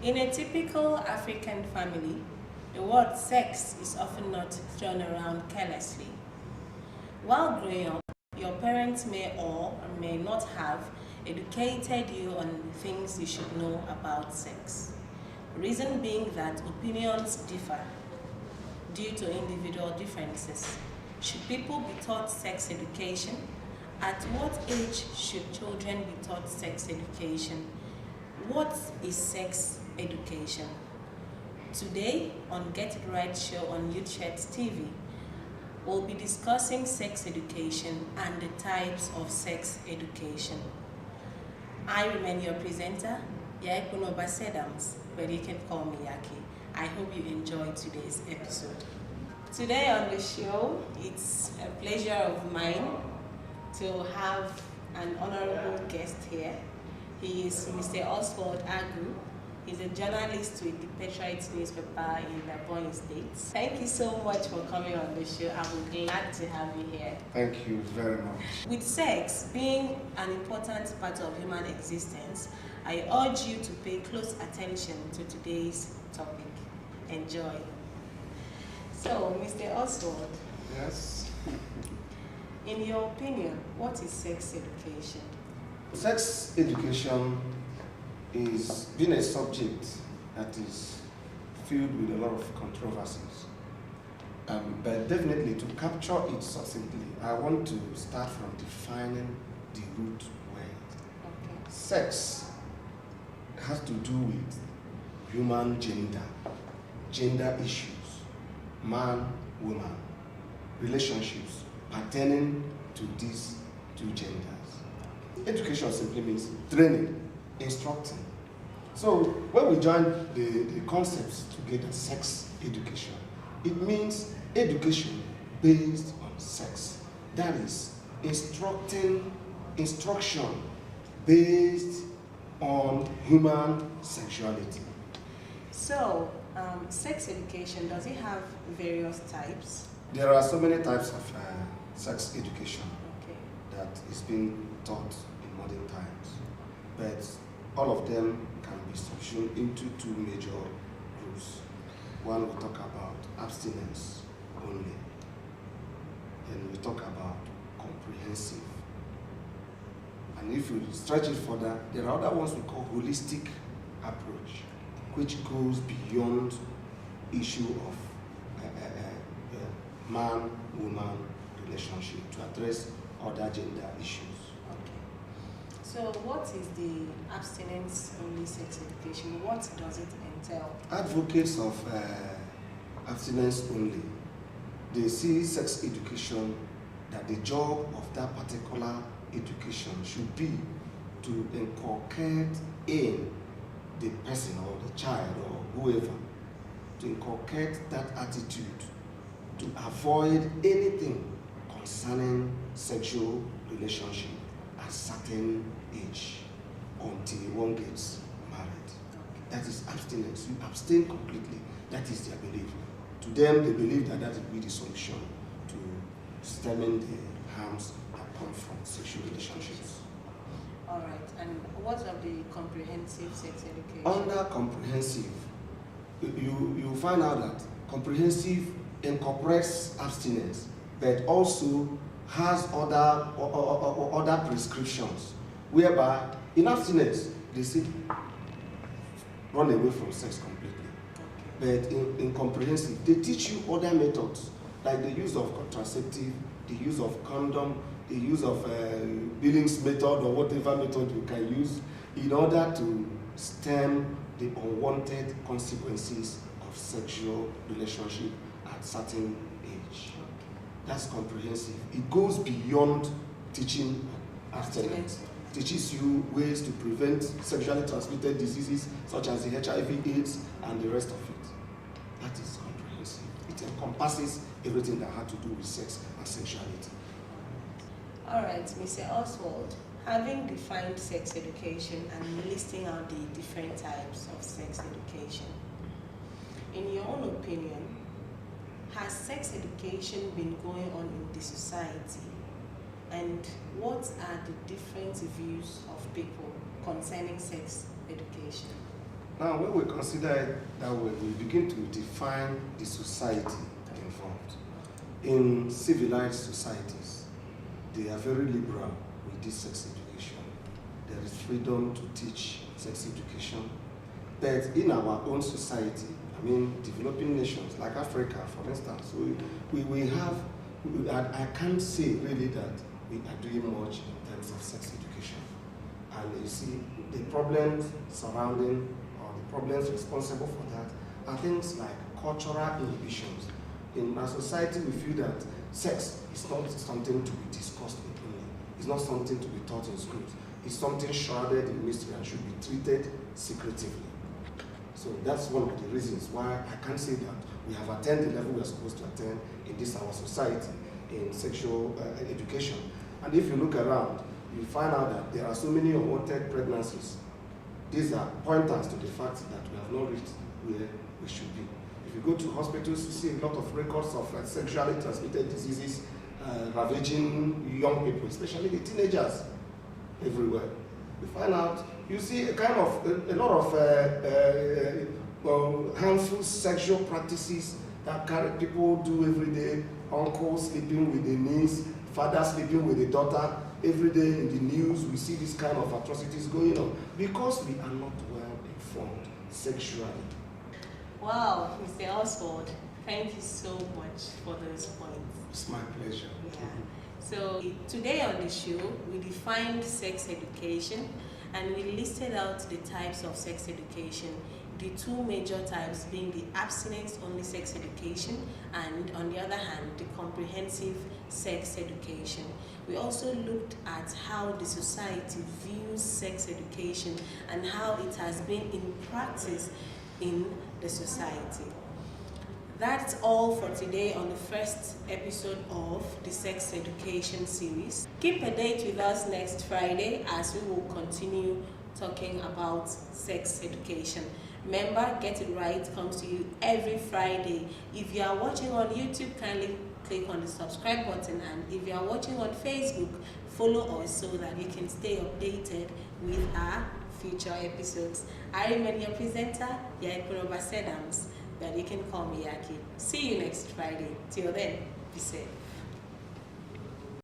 In a typical African family, the word sex is often not thrown around carelessly. While growing up, your parents may or may not have educated you on the things you should know about sex. Reason being that opinions differ due to individual differences. Should people be taught sex education? At what age should children be taught sex education? What is sex education? Today on Get It Right show on Youth Sheds TV, we'll be discussing sex education and the types of sex education. I remain your presenter, Yaikunoba Sedams, but you can call me Yaki. I hope you enjoyed today's episode. Today on the show, it's a pleasure of mine to have an honorable guest here. He is Mr. Oswald Agu. He's a journalist with the Patriot newspaper in the Ebonyi State. Thank you so much for coming on the show. I'm glad to have you here. Thank you very much. With sex being an important part of human existence, I urge you to pay close attention to today's topic. Enjoy. So, Mr. Oswald. Yes. In your opinion, what is sex education? Sex education is being a subject that is filled with a lot of controversies. But definitely to capture it succinctly, I want to start from defining the root word. Okay. Sex has to do with human gender issues, man, woman, relationships pertaining to these two genders. Education simply means training, instructing. So when we join the concepts together, sex education, it means education based on sex. That is instruction based on human sexuality. So, sex education, does it have various types? There are so many types of sex education Okay. that is being taught in modern times, but all of them can be subsumed into two major groups. One will talk about abstinence only, then we talk about comprehensive, and if you stretch it further, there are other ones we call holistic approach, which goes beyond issue of man-woman relationship to address other gender issues. Okay. So, what is the abstinence-only sex education? What does it entail? Advocates of abstinence only, they see sex education that the job of that particular education should be to inculcate in the person or the child or whoever, to inculcate that attitude to avoid anything concerning sexual relationship at certain age until one gets married. That is abstinence. You abstain completely. That is their belief. To them, they believe that that will be the solution to stemming the harms that come from sexual relationships. All right. And what of the comprehensive sex education? Under comprehensive, you find out that comprehensive incorporates abstinence, but also has other prescriptions, whereby in abstinence they say run away from sex completely. But in comprehensive, they teach you other methods, like the use of contraceptive, the use of condom, the use of Billings method or whatever method you can use in order to stem the unwanted consequences of sexual relationship at certain age. That's comprehensive. It goes beyond teaching abstinence. It teaches you ways to prevent sexually transmitted diseases such as the HIV/AIDS and the rest of it. That is comprehensive. It encompasses everything that had to do with sex and sexuality. All right, Mr. Oswald, having defined sex education and listing out the different types of sex education, in your own opinion, has sex education been going on in the society? And what are the different views of people concerning sex education? Now, when we consider it that way, we begin to define the society involved. In civilized societies, they are very liberal with this sex education. There is freedom to teach sex education. But in our own society, I mean, developing nations like Africa, for instance, we have, I can't say really that we are doing much in terms of sex education. And you see, the problems surrounding or the problems responsible for that are things like cultural inhibitions. In our society, we feel that sex is not something to be discussed openly. It's not something to be taught in schools. It's something shrouded in mystery and should be treated secretively. So that's one of the reasons why I can't say that we have attained the level we are supposed to attain in this our society in sexual education. And if you look around, you find out that there are so many unwanted pregnancies. These are pointers to the fact that we have not reached where we should be. If you go to hospitals, you see a lot of records of sexually transmitted diseases ravaging young people, especially the teenagers everywhere. You find out, you see a lot of harmful sexual practices that people do every day. Uncle sleeping with the niece, father sleeping with the daughter. Every day in the news, we see this kind of atrocities going on because we are not well informed sexually. Wow, Mr. Oswald, thank you so much for those points. It's my pleasure. Yeah. So today on the show, we defined sex education and we listed out the types of sex education, the two major types being the abstinence-only sex education and, on the other hand, the comprehensive sex education. We also looked at how the society views sex education and how it has been in practice in the society. That's all for today on the first episode of the Sex Education series. Keep a date with us next Friday as we will continue talking about sex education. Remember, Get It Right comes to you every Friday. If you are watching on YouTube, kindly click on the subscribe button, and if you are watching on Facebook, follow us so that you can stay updated with our future episodes. I remain your presenter, Yaikoroba Sedams, but you can call me Yaki. See you next Friday. Till then, be safe.